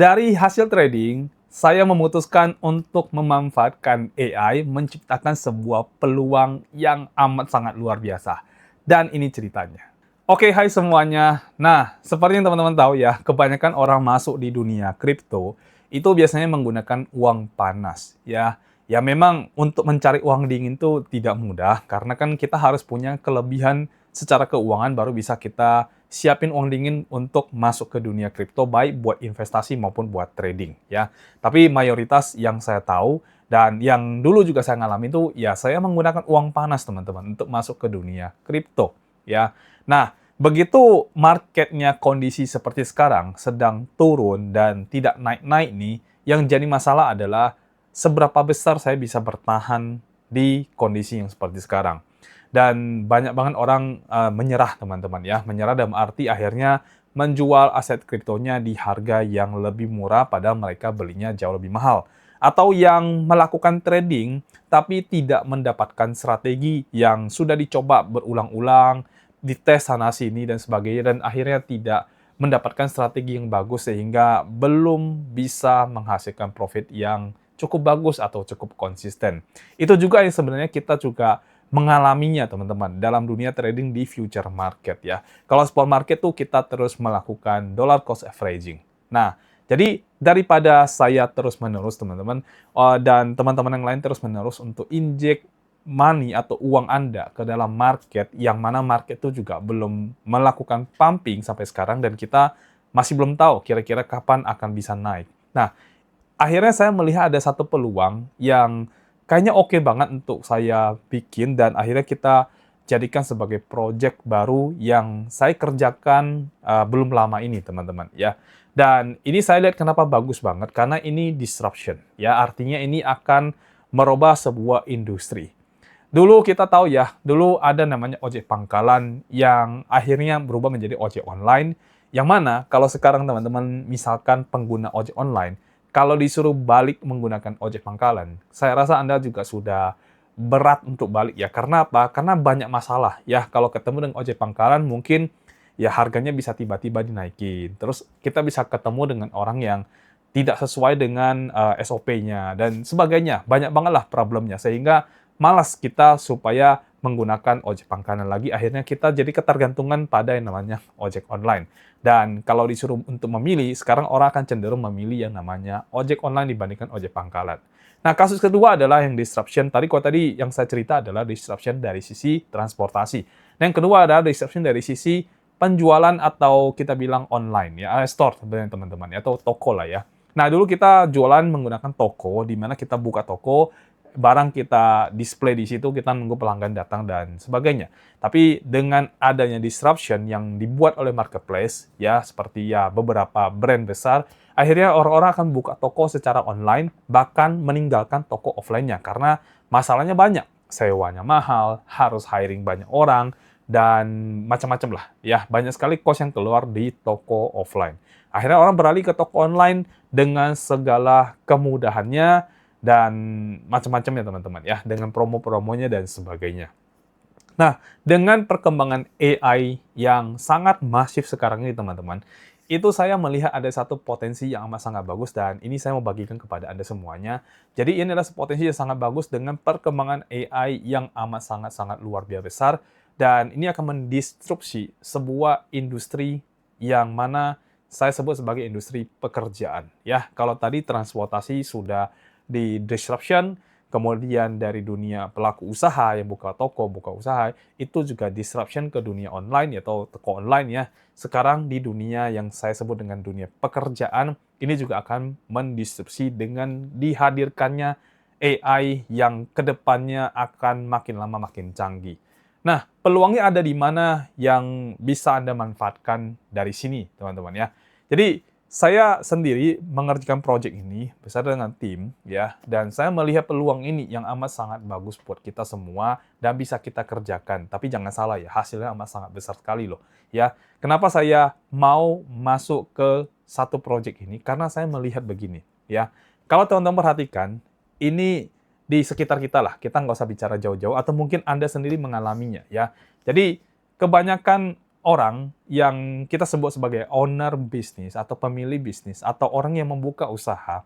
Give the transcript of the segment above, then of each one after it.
Dari hasil trading, saya memutuskan untuk memanfaatkan AI menciptakan sebuah peluang yang amat sangat luar biasa. Dan ini ceritanya. Oke, hai semuanya. Nah, seperti yang teman-teman tahu ya, kebanyakan orang masuk di dunia kripto itu biasanya menggunakan uang panas, ya. Ya memang untuk mencari uang dingin itu tidak mudah karena kan kita harus punya kelebihan secara keuangan baru bisa kita siapin uang dingin untuk masuk ke dunia kripto baik buat investasi maupun buat trading ya. Tapi mayoritas yang saya tahu dan yang dulu juga saya ngalami itu ya saya menggunakan uang panas teman-teman untuk masuk ke dunia kripto ya. Nah, begitu marketnya kondisi seperti sekarang sedang turun dan tidak naik-naik nih, yang jadi masalah adalah seberapa besar saya bisa bertahan di kondisi yang seperti sekarang. Dan banyak banget orang menyerah teman-teman ya, menyerah dalam arti akhirnya menjual aset kriptonya di harga yang lebih murah padahal mereka belinya jauh lebih mahal. Atau yang melakukan trading tapi tidak mendapatkan strategi yang sudah dicoba berulang-ulang, dites sana sini dan sebagainya dan akhirnya tidak mendapatkan strategi yang bagus sehingga belum bisa menghasilkan profit yang cukup bagus atau cukup konsisten. Itu juga yang sebenarnya kita juga mengalaminya teman-teman dalam dunia trading di future market ya. Kalau spot market tuh kita terus melakukan dollar cost averaging. Nah, jadi daripada saya terus-menerus teman-teman dan teman-teman yang lain terus-menerus untuk injek money atau uang Anda ke dalam market yang mana market itu juga belum melakukan pumping sampai sekarang dan kita masih belum tahu kira-kira kapan akan bisa naik. Nah, akhirnya saya melihat ada satu peluang yang kayaknya oke banget untuk saya bikin dan akhirnya kita jadikan sebagai project baru yang saya kerjakan belum lama ini, teman-teman, ya. Dan ini saya lihat kenapa bagus banget, karena ini disruption, ya. Artinya ini akan merubah sebuah industri. Dulu kita tahu ya, dulu ada namanya ojek pangkalan yang akhirnya berubah menjadi ojek online, yang mana kalau sekarang teman-teman misalkan pengguna ojek online, kalau disuruh balik menggunakan ojek pangkalan, saya rasa Anda juga sudah berat untuk balik ya. Karena apa? Karena banyak masalah ya. Kalau ketemu dengan ojek pangkalan mungkin ya harganya bisa tiba-tiba dinaikin. Terus kita bisa ketemu dengan orang yang tidak sesuai dengan SOP-nya dan sebagainya. Banyak banget lah problemnya sehingga malas kita supaya menggunakan ojek pangkalan lagi, akhirnya kita jadi ketergantungan pada yang namanya ojek online. Dan kalau disuruh untuk memilih, sekarang orang akan cenderung memilih yang namanya ojek online dibandingkan ojek pangkalan. Nah, kasus kedua adalah yang disruption. Tadi yang saya cerita adalah disruption dari sisi transportasi. Nah, yang kedua adalah disruption dari sisi penjualan atau kita bilang online, ya, store sebenarnya teman-teman, atau toko lah ya. Nah, dulu kita jualan menggunakan toko, di mana kita buka toko, barang kita display di situ, kita nunggu pelanggan datang dan sebagainya. Tapi dengan adanya disruption yang dibuat oleh marketplace, ya seperti ya beberapa brand besar, akhirnya orang-orang akan buka toko secara online, bahkan meninggalkan toko offline-nya karena masalahnya banyak. Sewanya mahal, harus hiring banyak orang, dan macam-macam lah. Ya, banyak sekali cost yang keluar di toko offline. Akhirnya orang beralih ke toko online dengan segala kemudahannya, dan macam-macam ya teman-teman ya, dengan promo-promonya dan sebagainya. Nah, dengan perkembangan AI yang sangat masif sekarang ini teman-teman, itu saya melihat ada satu potensi yang amat sangat bagus dan ini saya mau bagikan kepada Anda semuanya. Jadi ini adalah potensi yang sangat bagus dengan perkembangan AI yang amat sangat-sangat luar biasa besar dan ini akan mendistrupsi sebuah industri yang mana saya sebut sebagai industri pekerjaan. Ya, kalau tadi transportasi sudah di disruption, kemudian dari dunia pelaku usaha yang buka toko, buka usaha, itu juga disruption ke dunia online atau toko online ya. Sekarang di dunia yang saya sebut dengan dunia pekerjaan, ini juga akan mendisrupsi dengan dihadirkannya AI yang kedepannya akan makin lama makin canggih. Nah, peluangnya ada di mana yang bisa Anda manfaatkan dari sini, teman-teman ya. Jadi, saya sendiri mengerjakan proyek ini bersama dengan tim ya, dan saya melihat peluang ini yang amat sangat bagus buat kita semua dan bisa kita kerjakan. Tapi jangan salah ya, hasilnya amat sangat besar sekali loh ya. Kenapa saya mau masuk ke satu proyek ini? Karena saya melihat begini ya. Kalau teman-teman perhatikan, ini di sekitar kita lah, kita nggak usah bicara jauh-jauh atau mungkin Anda sendiri mengalaminya ya. Jadi kebanyakan orang yang kita sebut sebagai owner bisnis atau pemilik bisnis atau orang yang membuka usaha,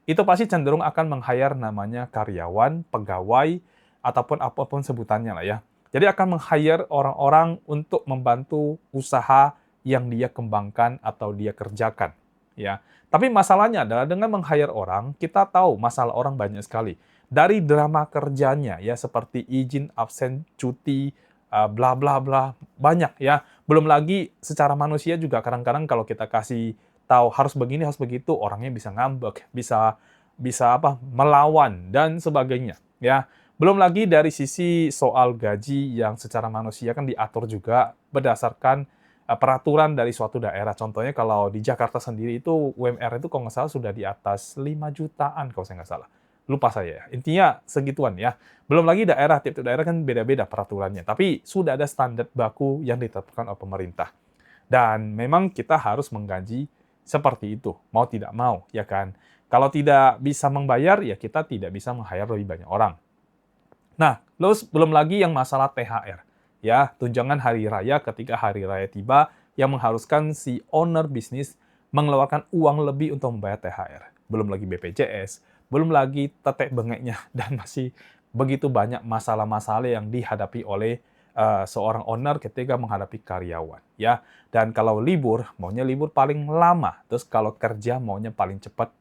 itu pasti cenderung akan meng-hire namanya karyawan, pegawai, ataupun apapun sebutannya lah ya. Jadi akan meng-hire orang-orang untuk membantu usaha yang dia kembangkan atau dia kerjakan. Ya. Tapi masalahnya adalah dengan meng-hire orang, kita tahu masalah orang banyak sekali. Dari drama kerjanya, ya seperti izin, absen, cuti, bla bla bla, banyak ya. Belum lagi secara manusia juga kadang-kadang kalau kita kasih tahu harus begini, harus begitu, orangnya bisa ngambek, bisa bisa apa? Melawan dan sebagainya, ya. Belum lagi dari sisi soal gaji yang secara manusia kan diatur juga berdasarkan peraturan dari suatu daerah. Contohnya kalau di Jakarta sendiri itu UMR itu kalau nggak salah sudah di atas 5 jutaan kalau saya nggak salah. Lupa saya ya. Intinya segituan ya. Belum lagi daerah, tiap daerah kan beda-beda peraturannya. Tapi sudah ada standar baku yang ditetapkan oleh pemerintah. Dan memang kita harus menggaji seperti itu, mau tidak mau, ya kan? Kalau tidak bisa membayar, ya kita tidak bisa meng-hire lebih banyak orang. Nah, terus belum lagi yang masalah THR. Ya, tunjangan hari raya ketika hari raya tiba yang mengharuskan si owner bisnis mengeluarkan uang lebih untuk membayar THR. Belum lagi BPJS, belum lagi tetek bengeknya, dan masih begitu banyak masalah-masalah yang dihadapi oleh seorang owner ketika menghadapi karyawan. Ya, dan kalau libur, maunya libur paling lama. Terus kalau kerja, maunya paling cepat,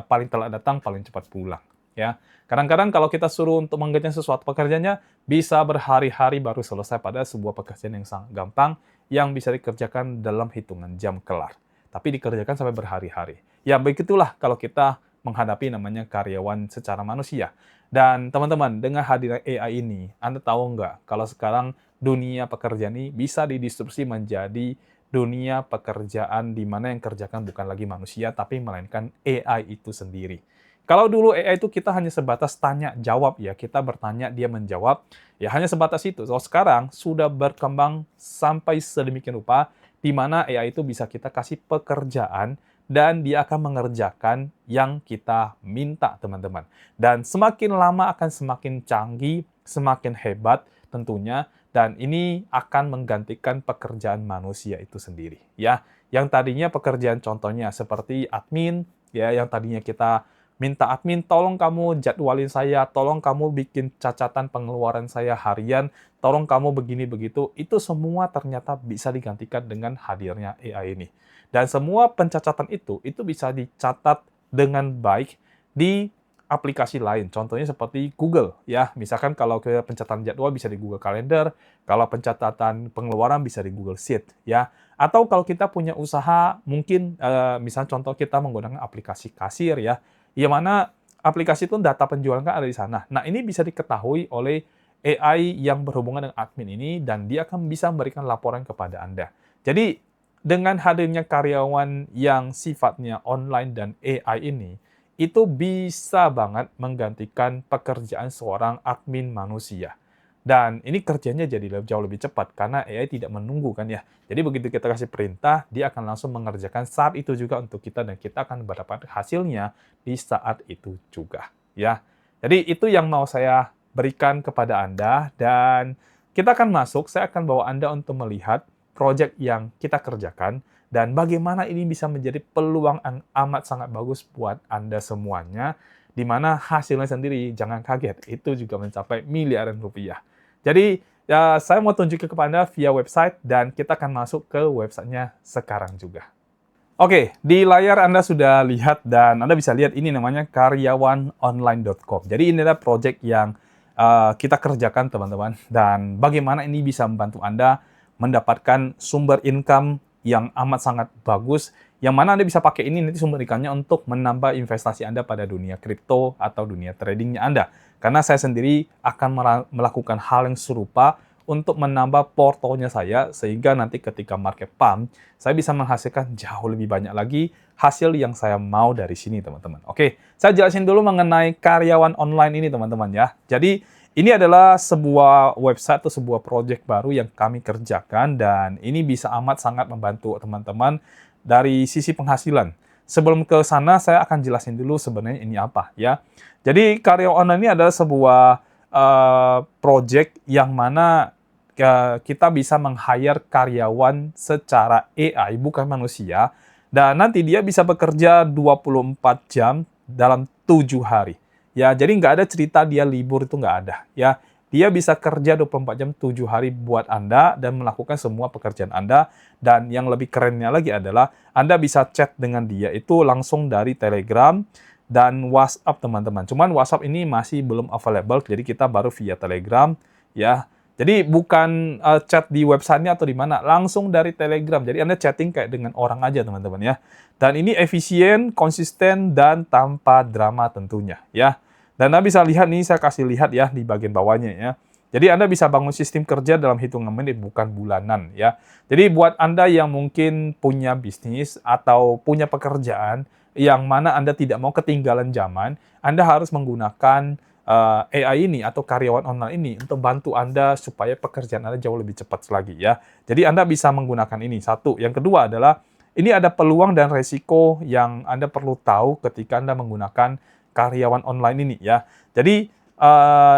paling telat datang, paling cepat pulang. Ya, kadang-kadang kalau kita suruh untuk mengerjakan sesuatu pekerjaannya, bisa berhari-hari baru selesai pada sebuah pekerjaan yang sangat gampang, yang bisa dikerjakan dalam hitungan jam kelar. Tapi dikerjakan sampai berhari-hari. Ya, begitulah kalau kita menghadapi namanya karyawan secara manusia. Dan teman-teman, dengan hadirnya AI ini, Anda tahu nggak kalau sekarang dunia pekerjaan ini bisa didisrupsi menjadi dunia pekerjaan di mana yang kerjakan bukan lagi manusia, tapi melainkan AI itu sendiri. Kalau dulu AI itu kita hanya sebatas tanya jawab ya, kita bertanya dia menjawab, ya hanya sebatas itu. So, sekarang sudah berkembang sampai sedemikian rupa di mana AI itu bisa kita kasih pekerjaan dan dia akan mengerjakan yang kita minta, teman-teman. Dan semakin lama akan semakin canggih, semakin hebat tentunya, dan ini akan menggantikan pekerjaan manusia itu sendiri. Ya, yang tadinya pekerjaan contohnya seperti admin, ya yang tadinya kita minta admin, tolong kamu jadwalin saya, tolong kamu bikin catatan pengeluaran saya harian, tolong kamu begini begitu, itu semua ternyata bisa digantikan dengan hadirnya AI ini. Dan semua pencatatan itu bisa dicatat dengan baik di aplikasi lain. Contohnya seperti Google, ya. Misalkan kalau ke pencatatan jadwal bisa di Google Calendar, kalau pencatatan pengeluaran bisa di Google Sheet, ya. Atau kalau kita punya usaha, mungkin misalnya contoh kita menggunakan aplikasi kasir, ya. Yang mana aplikasi itu data penjualan kan ada di sana. Nah, ini bisa diketahui oleh AI yang berhubungan dengan admin ini, dan dia akan bisa memberikan laporan kepada Anda. Jadi, dengan hadirnya karyawan yang sifatnya online dan AI ini, itu bisa banget menggantikan pekerjaan seorang admin manusia. Dan ini kerjanya jadi jauh lebih cepat, karena AI tidak menunggu kan ya. Jadi begitu kita kasih perintah, dia akan langsung mengerjakan saat itu juga untuk kita, dan kita akan mendapatkan hasilnya di saat itu juga. Ya. Jadi itu yang mau saya berikan kepada Anda, dan kita akan masuk, saya akan bawa Anda untuk melihat proyek yang kita kerjakan, dan bagaimana ini bisa menjadi peluang yang amat sangat bagus buat Anda semuanya, di mana hasilnya sendiri, jangan kaget, itu juga mencapai miliaran rupiah. Jadi, ya, saya mau tunjukin kepada Anda via website, dan kita akan masuk ke websitenya sekarang juga. Oke, di layar Anda sudah lihat, dan Anda bisa lihat ini namanya karyawanonline.com. Jadi ini adalah proyek yang kita kerjakan, teman-teman. Dan bagaimana ini bisa membantu Anda mendapatkan sumber income yang amat sangat bagus, yang mana Anda bisa pakai ini nanti sumber income-nya untuk menambah investasi Anda pada dunia kripto atau dunia tradingnya Anda. Karena saya sendiri akan melakukan hal yang serupa untuk menambah portonya saya, sehingga nanti ketika market pump, saya bisa menghasilkan jauh lebih banyak lagi hasil yang saya mau dari sini, teman-teman. Oke, saya jelasin dulu mengenai karyawan online ini, teman-teman ya. Jadi, ini adalah sebuah website atau sebuah project baru yang kami kerjakan, dan ini bisa amat sangat membantu teman-teman dari sisi penghasilan. Sebelum ke sana, saya akan jelasin dulu sebenarnya ini apa ya. Jadi karyawan online ini adalah sebuah project yang mana kita bisa meng-hire karyawan secara AI, bukan manusia, dan nanti dia bisa bekerja 24 jam dalam 7 hari. Ya, jadi nggak ada cerita dia libur, itu nggak ada. Ya, dia bisa kerja 24 jam 7 hari buat Anda dan melakukan semua pekerjaan Anda. Dan yang lebih kerennya lagi adalah Anda bisa chat dengan dia itu langsung dari Telegram dan WhatsApp, teman-teman. Cuman WhatsApp ini masih belum available, jadi kita baru via Telegram, ya. Jadi bukan chat di websitenya atau di mana, langsung dari Telegram. Jadi Anda chatting kayak dengan orang aja, teman-teman, ya. Dan ini efisien, konsisten, dan tanpa drama tentunya, ya. Dan Anda bisa lihat nih, saya kasih lihat ya di bagian bawahnya, ya. Jadi Anda bisa bangun sistem kerja dalam hitungan menit, bukan bulanan, ya. Jadi buat Anda yang mungkin punya bisnis atau punya pekerjaan yang mana Anda tidak mau ketinggalan zaman, Anda harus menggunakan AI ini atau karyawan online ini untuk bantu Anda supaya pekerjaan Anda jauh lebih cepat lagi, ya. Jadi Anda bisa menggunakan ini, satu. Yang kedua adalah, ini ada peluang dan resiko yang Anda perlu tahu ketika Anda menggunakan karyawan online ini, ya. Jadi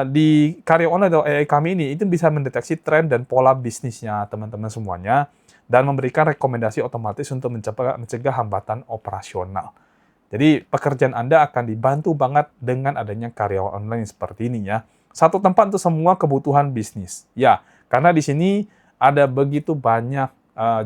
di karyawan online atau AI kami ini, itu bisa mendeteksi tren dan pola bisnisnya teman-teman semuanya, dan memberikan rekomendasi otomatis untuk mencegah hambatan operasional. Jadi pekerjaan Anda akan dibantu banget dengan adanya karyawan online seperti ini, ya. Satu tempat untuk semua kebutuhan bisnis. Ya, karena di sini ada begitu banyak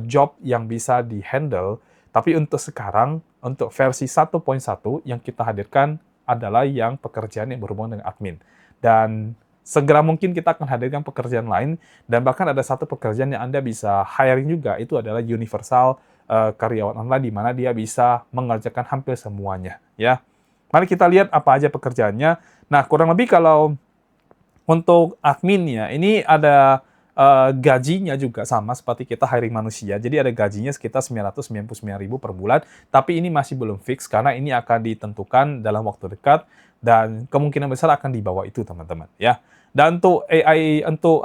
job yang bisa di-handle, tapi untuk sekarang, untuk versi 1.1 yang kita hadirkan adalah yang pekerjaan yang berhubungan dengan admin. Dan segera mungkin kita akan hadirkan pekerjaan lain, dan bahkan ada satu pekerjaan yang Anda bisa hiring juga, itu adalah universal karyawan online, di mana dia bisa mengerjakan hampir semuanya, ya. Mari kita lihat apa aja pekerjaannya. Nah, kurang lebih kalau untuk adminnya, ini ada gajinya juga sama seperti kita hiring manusia. Jadi ada gajinya sekitar 999.000 per bulan, tapi ini masih belum fix karena ini akan ditentukan dalam waktu dekat dan kemungkinan besar akan di bawah itu, teman-teman, ya. Dan untuk AI, untuk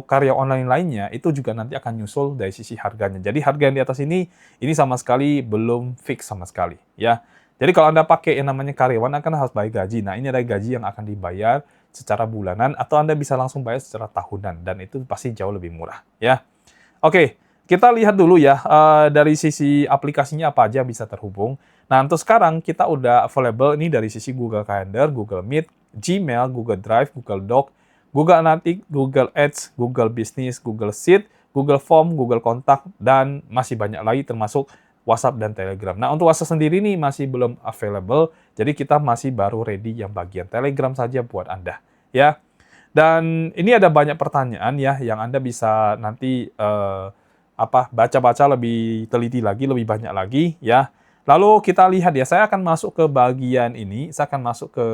karya online lainnya, itu juga nanti akan nyusul dari sisi harganya. Jadi harga yang di atas ini sama sekali belum fix sama sekali, ya. Jadi kalau Anda pakai yang namanya karyawan, akan harus bayar gaji. Nah, ini ada gaji yang akan dibayar secara bulanan, atau Anda bisa langsung bayar secara tahunan, dan itu pasti jauh lebih murah, ya. Oke, kita lihat dulu ya, dari sisi aplikasinya apa aja bisa terhubung. Nah, untuk sekarang kita udah available ini dari sisi Google Calendar, Google Meet, Gmail, Google Drive, Google Doc, Google Analytics, Google Ads, Google Business, Google Sheet, Google Form, Google Kontak, dan masih banyak lagi termasuk WhatsApp dan Telegram. Nah, untuk WhatsApp sendiri ini masih belum available, jadi kita masih baru ready yang bagian Telegram saja buat Anda, ya. Dan ini ada banyak pertanyaan ya yang Anda bisa nanti baca-baca lebih teliti lagi, lebih banyak lagi, ya. Lalu kita lihat ya, saya akan masuk ke bagian ini, saya akan masuk ke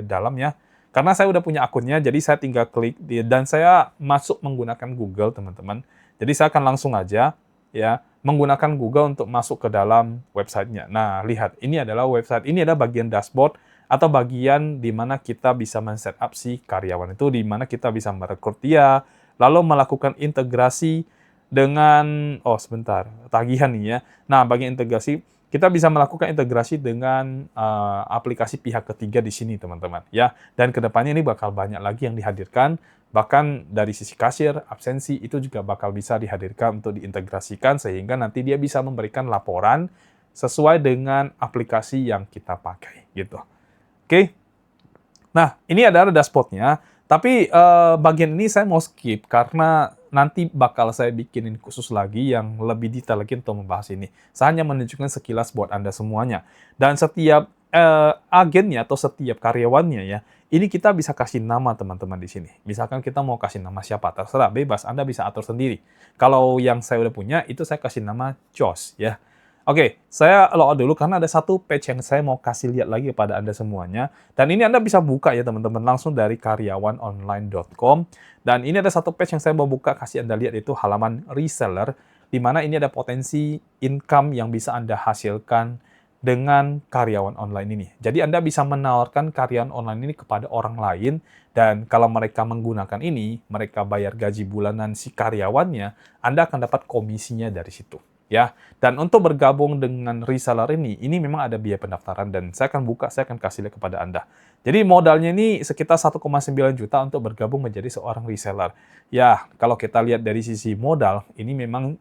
dalam ya. Karena saya udah punya akunnya, jadi saya tinggal klik dan saya masuk menggunakan Google, teman-teman. Jadi saya akan langsung aja ya menggunakan Google untuk masuk ke dalam websitenya. Nah, lihat, ini adalah website, ini adalah bagian dashboard atau bagian di mana kita bisa men-setup si karyawan itu, di mana kita bisa merekrut dia, lalu melakukan integrasi dengan, tagihan nih ya. Nah, bagian integrasi, kita bisa melakukan integrasi dengan aplikasi pihak ketiga di sini, teman-teman, ya. Dan kedepannya ini bakal banyak lagi yang dihadirkan, bahkan dari sisi kasir, absensi, itu juga bakal bisa dihadirkan untuk diintegrasikan, sehingga nanti dia bisa memberikan laporan sesuai dengan aplikasi yang kita pakai, gitu. Oke? Nah, ini adalah dashboard-nya, tapi bagian ini saya mau skip karena nanti bakal saya bikinin khusus lagi yang lebih detail lagi untuk membahas ini. Saya hanya menunjukkan sekilas buat Anda semuanya. Dan setiap agennya atau setiap karyawannya ya, ini kita bisa kasih nama, teman-teman, di sini. Misalkan kita mau kasih nama siapa, terserah, bebas, Anda bisa atur sendiri. Kalau yang saya udah punya, itu saya kasih nama Josh, ya. Oke, saya logout dulu karena ada satu page yang saya mau kasih lihat lagi kepada Anda semuanya. Dan ini Anda bisa buka ya, teman-teman, langsung dari karyawanonline.com. Dan ini ada satu page yang saya mau buka, kasih Anda lihat, itu halaman reseller, di mana ini ada potensi income yang bisa Anda hasilkan dengan karyawan online ini. Jadi Anda bisa menawarkan karyawan online ini kepada orang lain, dan kalau mereka menggunakan ini, mereka bayar gaji bulanan si karyawannya, Anda akan dapat komisinya dari situ. ya. Dan untuk bergabung dengan reseller ini memang ada biaya pendaftaran dan saya akan kasih lihat kepada Anda. Jadi modalnya ini sekitar 1,9 juta untuk bergabung menjadi seorang reseller. Ya, kalau kita lihat dari sisi modal, ini memang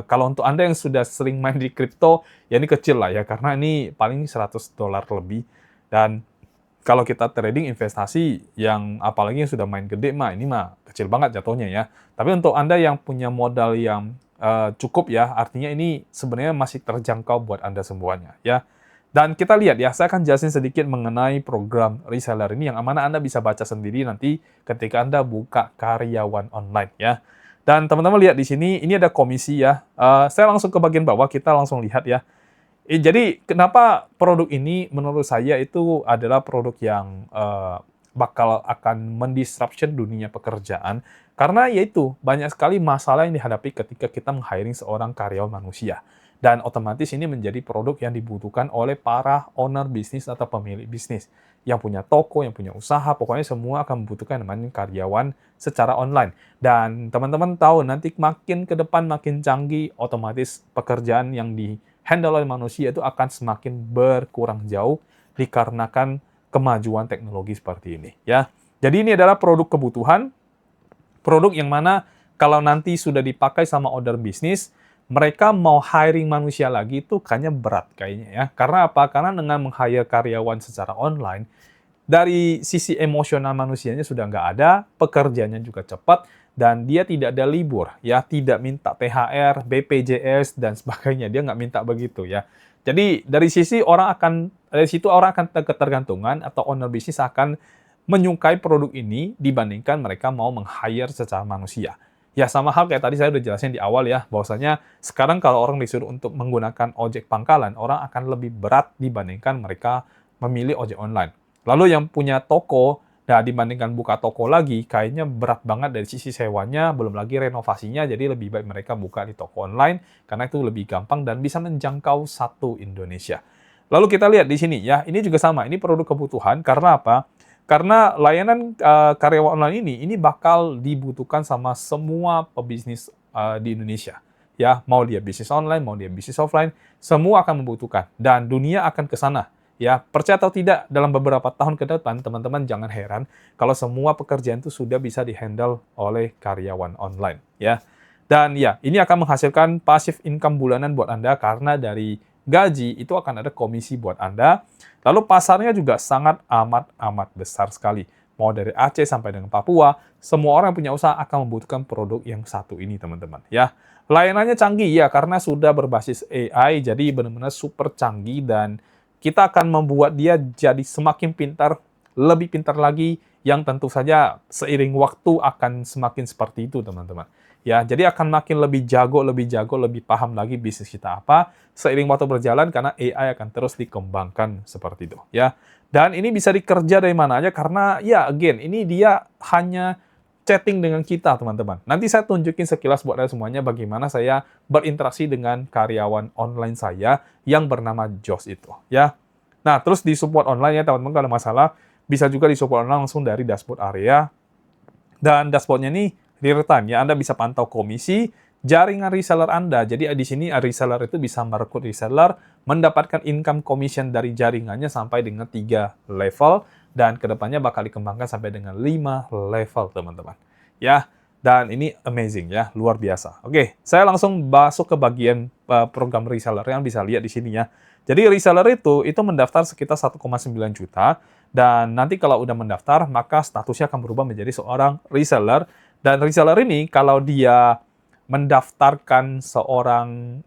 kalau untuk Anda yang sudah sering main di kripto, ya ini kecil lah ya, karena ini paling $100 lebih. Dan kalau kita trading investasi yang apalagi yang sudah main gede ini mah kecil banget jatuhnya ya. Tapi untuk Anda yang punya modal yang cukup ya, artinya ini sebenarnya masih terjangkau buat Anda semuanya ya. Dan kita lihat ya, saya akan jelasin sedikit mengenai program reseller ini yang mana Anda bisa baca sendiri nanti ketika Anda buka karyawan online ya. Dan teman-teman lihat di sini, ini ada komisi ya. Saya langsung ke bagian bawah, kita langsung lihat ya. Jadi kenapa produk ini menurut saya itu adalah produk yang bakal akan mendisruption dunia pekerjaan, karena yaitu banyak sekali masalah yang dihadapi ketika kita meng-hiring seorang karyawan manusia. Dan otomatis ini menjadi produk yang dibutuhkan oleh para owner bisnis atau pemilik bisnis. Yang punya toko, yang punya usaha, pokoknya semua akan membutuhkan namanya karyawan secara online. Dan teman-teman tahu nanti makin ke depan makin canggih, otomatis pekerjaan yang di-handle oleh manusia itu akan semakin berkurang jauh dikarenakan kemajuan teknologi seperti ini ya. Jadi ini adalah produk kebutuhan, produk yang mana kalau nanti sudah dipakai sama owner bisnis, mereka mau hiring manusia lagi itu kayaknya berat kayaknya ya. Karena apa? Karena dengan meng-hire karyawan secara online, dari sisi emosional manusianya sudah nggak ada, pekerjaannya juga cepat, dan dia tidak ada libur, ya, tidak minta THR, BPJS, dan sebagainya. Dia nggak minta begitu ya. Jadi dari situ orang akan ketergantungan atau owner bisnis akan menyukai produk ini dibandingkan mereka mau meng-hire secara manusia. Ya sama hal kayak tadi saya udah jelasin di awal ya, bahwasanya sekarang kalau orang disuruh untuk menggunakan ojek pangkalan, orang akan lebih berat dibandingkan mereka memilih ojek online. Lalu yang punya toko, nah dibandingkan buka toko lagi, kayaknya berat banget dari sisi sewanya, belum lagi renovasinya, jadi lebih baik mereka buka di toko online, karena itu lebih gampang dan bisa menjangkau satu Indonesia. Lalu kita lihat di sini ya, ini juga sama, ini produk kebutuhan, karena apa? Karena layanan karyawan online ini bakal dibutuhkan sama semua pebisnis di Indonesia. Ya, mau dia bisnis online, mau dia bisnis offline, semua akan membutuhkan. Dan dunia akan ke sana. Ya, percaya atau tidak, dalam beberapa tahun ke depan, teman-teman jangan heran kalau semua pekerjaan itu sudah bisa dihandle oleh karyawan online. Ya, dan ya, ini akan menghasilkan passive income bulanan buat Anda karena dari gaji itu akan ada komisi buat Anda. Lalu pasarnya juga sangat amat besar sekali. Mau dari Aceh sampai dengan Papua, semua orang yang punya usaha akan membutuhkan produk yang satu ini, teman-teman. Ya, layanannya canggih ya karena sudah berbasis AI, jadi benar-benar super canggih dan kita akan membuat dia jadi semakin pintar, lebih pintar lagi, yang tentu saja seiring waktu akan semakin seperti itu, teman-teman. Ya, jadi akan makin lebih jago, lebih paham lagi bisnis kita apa seiring waktu berjalan karena AI akan terus dikembangkan seperti itu, ya. Dan ini bisa dikerja dari mana aja karena ya again, ini dia hanya chatting dengan kita, teman-teman. Nanti saya tunjukin sekilas buat Anda semuanya bagaimana saya berinteraksi dengan karyawan online saya yang bernama Josh itu, ya. Nah, terus di support online ya, teman-teman, kalau masalah bisa juga di support online langsung dari dashboard area. Dan dashboardnya ini real time ya, Anda bisa pantau komisi, jaringan reseller Anda. Jadi di sini reseller itu bisa merekrut reseller, mendapatkan income commission dari jaringannya sampai dengan 3 level, dan kedepannya bakal dikembangkan sampai dengan 5 level, teman-teman. Ya, dan ini amazing ya, luar biasa. Oke, saya langsung masuk ke bagian program reseller yang bisa lihat di sini ya. Jadi reseller itu mendaftar sekitar 1,9 juta, dan nanti kalau udah mendaftar, maka statusnya akan berubah menjadi seorang reseller. Dan reseller ini, kalau dia mendaftarkan seorang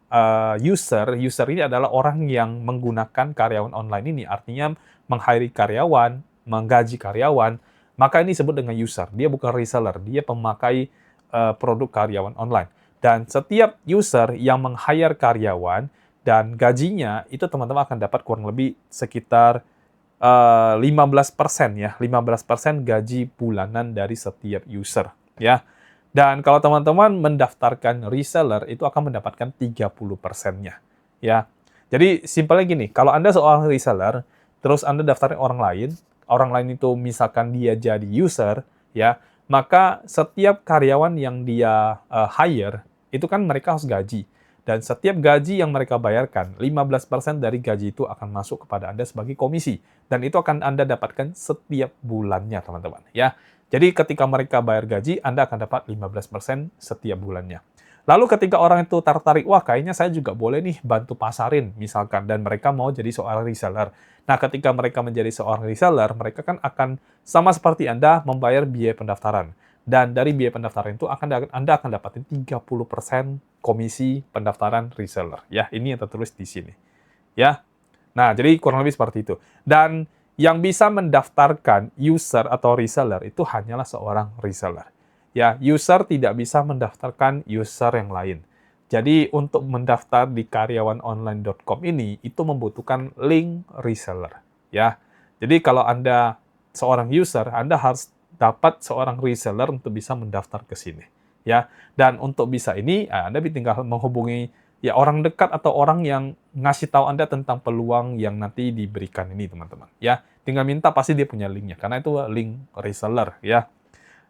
user ini adalah orang yang menggunakan karyawan online ini, artinya meng-hire karyawan, menggaji karyawan, maka ini disebut dengan user. Dia bukan reseller, dia pemakai produk karyawan online. Dan setiap user yang meng-hire karyawan dan gajinya, itu teman-teman akan dapat kurang lebih sekitar 15% ya, 15% gaji bulanan dari setiap user ya. Dan kalau teman-teman mendaftarkan reseller itu akan mendapatkan 30%-nya ya. Jadi simpelnya gini, kalau Anda seorang reseller, terus Anda daftarin orang lain itu misalkan dia jadi user ya, maka setiap karyawan yang dia hire itu kan mereka harus gaji. Dan setiap gaji yang mereka bayarkan, 15% dari gaji itu akan masuk kepada Anda sebagai komisi. Dan itu akan Anda dapatkan setiap bulannya, teman-teman. Ya. Jadi ketika mereka bayar gaji, Anda akan dapat 15% setiap bulannya. Lalu ketika orang itu tertarik, wah kayaknya saya juga boleh nih bantu pasarin, misalkan, dan mereka mau jadi seorang reseller. Nah, ketika mereka menjadi seorang reseller, mereka kan akan sama seperti Anda membayar biaya pendaftaran. Dan dari biaya pendaftaran itu Anda akan dapatin 30% komisi pendaftaran reseller. Ya, ini yang tertulis di sini. Ya. Nah, jadi kurang lebih seperti itu. Dan yang bisa mendaftarkan user atau reseller itu hanyalah seorang reseller. Ya, user tidak bisa mendaftarkan user yang lain. Jadi, untuk mendaftar di karyawanonline.com ini, itu membutuhkan link reseller. Ya, jadi kalau Anda seorang user, Anda harus dapat seorang reseller untuk bisa mendaftar ke sini. Ya, dan untuk bisa ini, Anda tinggal menghubungi ya orang dekat atau orang yang ngasih tahu Anda tentang peluang yang nanti diberikan ini, teman-teman. Ya, tinggal minta, pasti dia punya linknya, karena itu link reseller. Ya.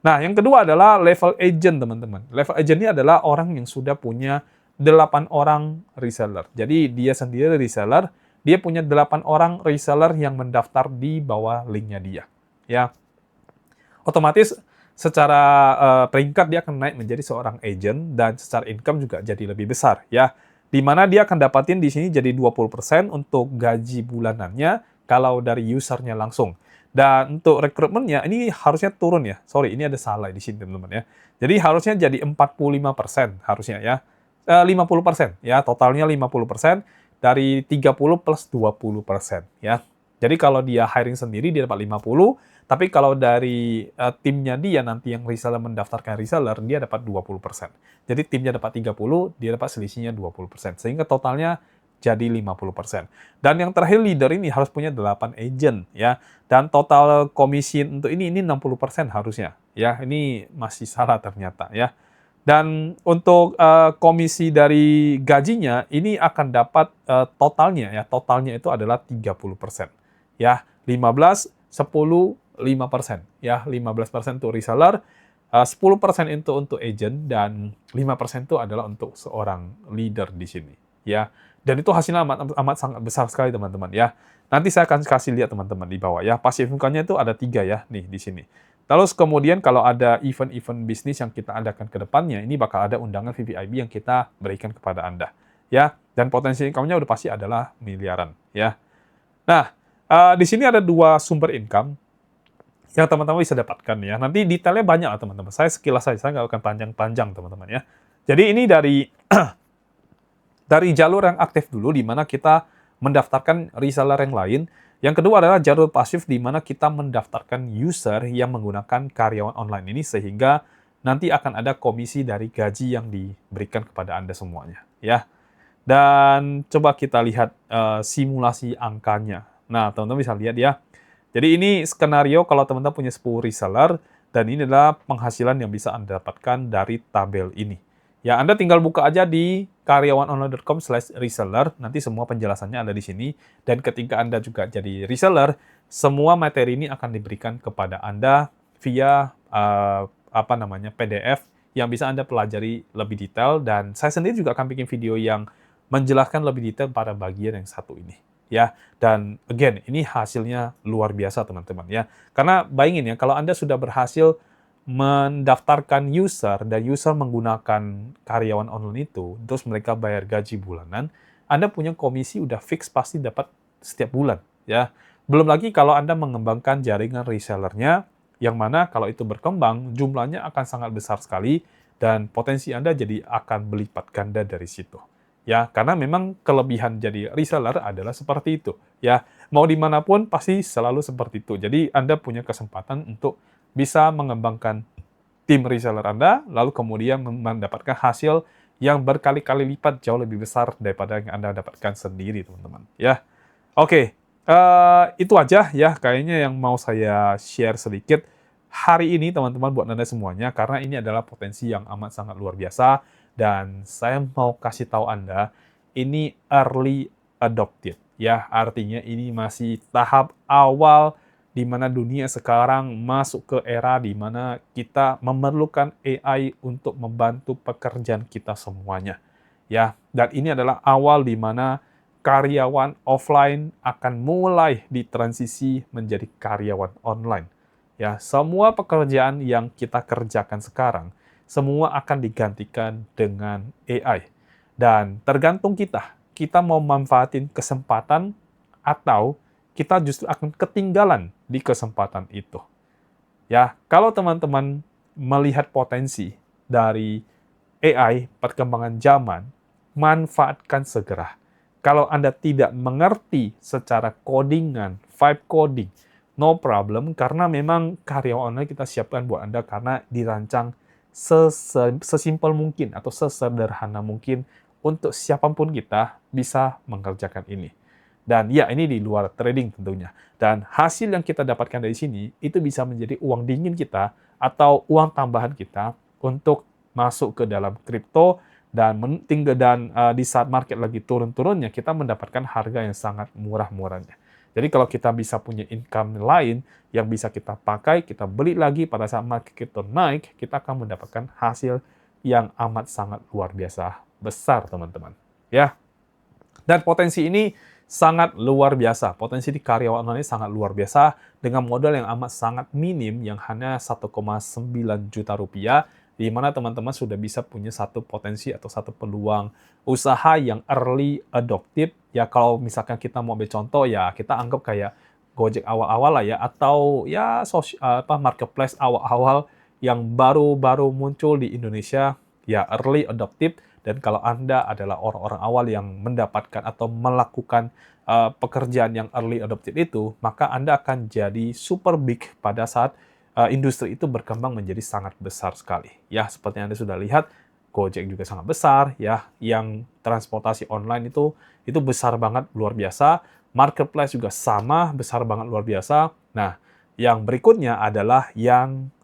Nah, yang kedua adalah level agent, teman-teman. Level agent ini adalah orang yang sudah punya 8 orang reseller. Jadi, dia sendiri reseller, dia punya 8 orang reseller yang mendaftar di bawah linknya dia. Ya. Otomatis secara peringkat dia akan naik menjadi seorang agent dan secara income juga jadi lebih besar. Ya. Di mana dia akan dapatin di sini jadi 20% untuk gaji bulanannya kalau dari usernya langsung. Dan untuk rekrutmennya, ini harusnya turun ya. Sorry, ini ada salah di sini, teman-teman ya. Jadi harusnya jadi 45% harusnya ya. 50% ya, totalnya 50% dari 30 plus 20% ya. Jadi kalau dia hiring sendiri, dia dapat 50, tapi kalau dari timnya dia nanti yang reseller mendaftarkan reseller, dia dapat 20%. Jadi timnya dapat 30, dia dapat selisihnya 20%. Sehingga totalnya jadi 50%. Dan yang terakhir leader ini harus punya 8 agent ya. Dan total komisi untuk ini 60% harusnya ya. Ini masih salah ternyata ya. Dan untuk komisi dari gajinya ini akan dapat totalnya ya. Totalnya itu adalah 30%. Ya, 15, 10, 5%. Ya, 15% untuk reseller, 10% itu untuk agent, dan 5% itu adalah untuk seorang leader di sini. Ya, dan itu hasilnya amat sangat besar sekali, teman-teman ya. Nanti saya akan kasih lihat teman-teman di bawah ya. Passive income-nya itu ada 3 ya, nih di sini. Terus kemudian kalau ada event-event bisnis yang kita adakan ke depannya, ini bakal ada undangan VVIP yang kita berikan kepada Anda. Ya, dan potensi income-nya udah pasti adalah miliaran ya. Nah, di sini ada 2 sumber income yang teman-teman bisa dapatkan ya. Nanti detailnya banyak lah teman-teman. Saya sekilas saja, saya nggak akan panjang-panjang teman-teman ya. Jadi ini dari jalur yang aktif dulu, di mana kita mendaftarkan reseller yang lain. Yang kedua adalah jalur pasif, di mana kita mendaftarkan user yang menggunakan karyawan online ini, sehingga nanti akan ada komisi dari gaji yang diberikan kepada Anda semuanya. Ya. Dan coba kita lihat simulasi angkanya. Nah, teman-teman bisa lihat ya. Jadi ini skenario kalau teman-teman punya 10 reseller, dan ini adalah penghasilan yang bisa Anda dapatkan dari tabel ini. Ya, Anda tinggal buka aja di karyawanonline.com/reseller, nanti semua penjelasannya ada di sini. Dan ketika Anda juga jadi reseller, semua materi ini akan diberikan kepada Anda via PDF yang bisa Anda pelajari lebih detail, dan saya sendiri juga akan bikin video yang menjelaskan lebih detail pada bagian yang satu ini. Ya, dan again, ini hasilnya luar biasa teman-teman ya. Karena bayangin ya, kalau Anda sudah berhasil mendaftarkan user dan user menggunakan karyawan online itu, terus mereka bayar gaji bulanan, Anda punya komisi udah fix pasti dapat setiap bulan ya. Belum lagi kalau Anda mengembangkan jaringan resellernya, yang mana kalau itu berkembang jumlahnya akan sangat besar sekali, dan potensi Anda jadi akan berlipat ganda dari situ. Ya, karena memang kelebihan jadi reseller adalah seperti itu. Ya, mau dimanapun pasti selalu seperti itu. Jadi Anda punya kesempatan untuk bisa mengembangkan tim reseller Anda, lalu kemudian mendapatkan hasil yang berkali-kali lipat jauh lebih besar daripada yang Anda dapatkan sendiri, teman-teman. Ya, oke. Itu aja ya, kayaknya yang mau saya share sedikit hari ini, teman-teman, buat Anda semuanya, karena ini adalah potensi yang amat sangat luar biasa, dan saya mau kasih tahu Anda, ini early adopted. Ya, artinya ini masih tahap awal di mana dunia sekarang masuk ke era di mana kita memerlukan AI untuk membantu pekerjaan kita semuanya. ya. Dan ini adalah awal di mana karyawan offline akan mulai ditransisi menjadi karyawan online. Ya, semua pekerjaan yang kita kerjakan sekarang semua akan digantikan dengan AI. Dan tergantung kita mau manfaatin kesempatan atau kita justru akan ketinggalan di kesempatan itu. Ya, kalau teman-teman melihat potensi dari AI, perkembangan zaman, manfaatkan segera. Kalau Anda tidak mengerti secara codingan, vibe coding, no problem, karena memang karyawan online kita siapkan buat Anda karena dirancang sesimpel mungkin atau sesederhana mungkin untuk siapapun kita bisa mengerjakan ini. Dan ya, ini di luar trading tentunya. Dan hasil yang kita dapatkan dari sini, itu bisa menjadi uang dingin kita atau uang tambahan kita untuk masuk ke dalam kripto dan di saat market lagi turun-turunnya, kita mendapatkan harga yang sangat murah-murahnya. Jadi kalau kita bisa punya income lain yang bisa kita pakai, kita beli lagi pada saat market kripto naik, kita akan mendapatkan hasil yang amat sangat luar biasa besar, teman-teman. Ya. Dan potensi ini sangat luar biasa. Potensi di karyawan online ini sangat luar biasa dengan modal yang amat sangat minim yang hanya 1,9 juta rupiah, di mana teman-teman sudah bisa punya satu potensi atau satu peluang usaha yang early adoptive. Ya, kalau misalkan kita mau ambil contoh, ya kita anggap kayak Gojek awal-awal lah ya, atau ya marketplace awal-awal yang baru-baru muncul di Indonesia, ya early adoptive. Dan kalau Anda adalah orang-orang awal yang mendapatkan atau melakukan pekerjaan yang early adopted itu, maka Anda akan jadi super big pada saat industri itu berkembang menjadi sangat besar sekali. Ya, seperti yang Anda sudah lihat, Gojek juga sangat besar, ya. Yang transportasi online itu besar banget, luar biasa. Marketplace juga sama, besar banget, luar biasa. Nah, yang berikutnya adalah yang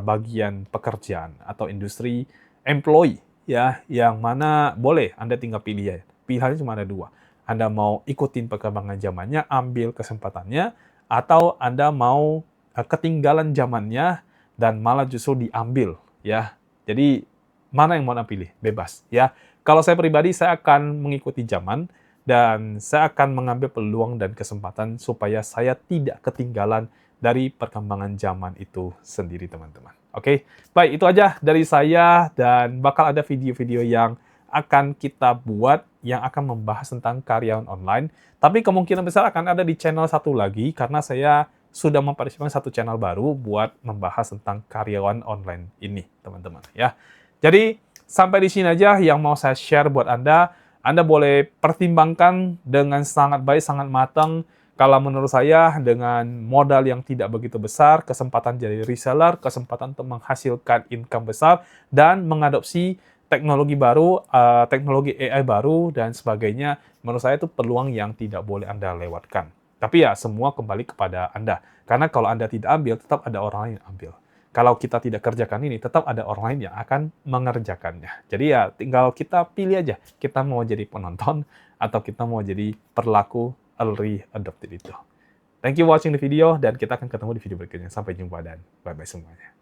bagian pekerjaan atau industri employee, ya, yang mana boleh Anda tinggal pilih ya. Pilihannya cuma ada dua. Anda mau ikutin perkembangan zamannya, ambil kesempatannya, atau Anda mau ketinggalan zamannya dan malah justru diambil, ya. Jadi mana yang mau Anda pilih? Bebas, ya. Kalau saya pribadi, saya akan mengikuti zaman dan saya akan mengambil peluang dan kesempatan supaya saya tidak ketinggalan dari perkembangan zaman itu sendiri, teman-teman. Oke, baik, itu aja dari saya dan bakal ada video-video yang akan kita buat yang akan membahas tentang karyawan online. Tapi kemungkinan besar akan ada di channel satu lagi karena saya sudah mempersiapkan satu channel baru buat membahas tentang karyawan online ini, teman-teman, ya. Jadi, sampai di sini aja yang mau saya share buat Anda. Anda boleh pertimbangkan dengan sangat baik, sangat matang. Kalau menurut saya, dengan modal yang tidak begitu besar, kesempatan jadi reseller, kesempatan untuk menghasilkan income besar, dan mengadopsi teknologi baru, teknologi AI baru, dan sebagainya, menurut saya itu peluang yang tidak boleh Anda lewatkan. Tapi ya, semua kembali kepada Anda. Karena kalau Anda tidak ambil, tetap ada orang lain yang ambil. Kalau kita tidak kerjakan ini, tetap ada orang lain yang akan mengerjakannya. Jadi ya, tinggal kita pilih aja. Kita mau jadi penonton, atau kita mau jadi perlaku early adopted itu. Thank you watching the video, dan kita akan ketemu di video berikutnya. Sampai jumpa dan bye-bye semuanya.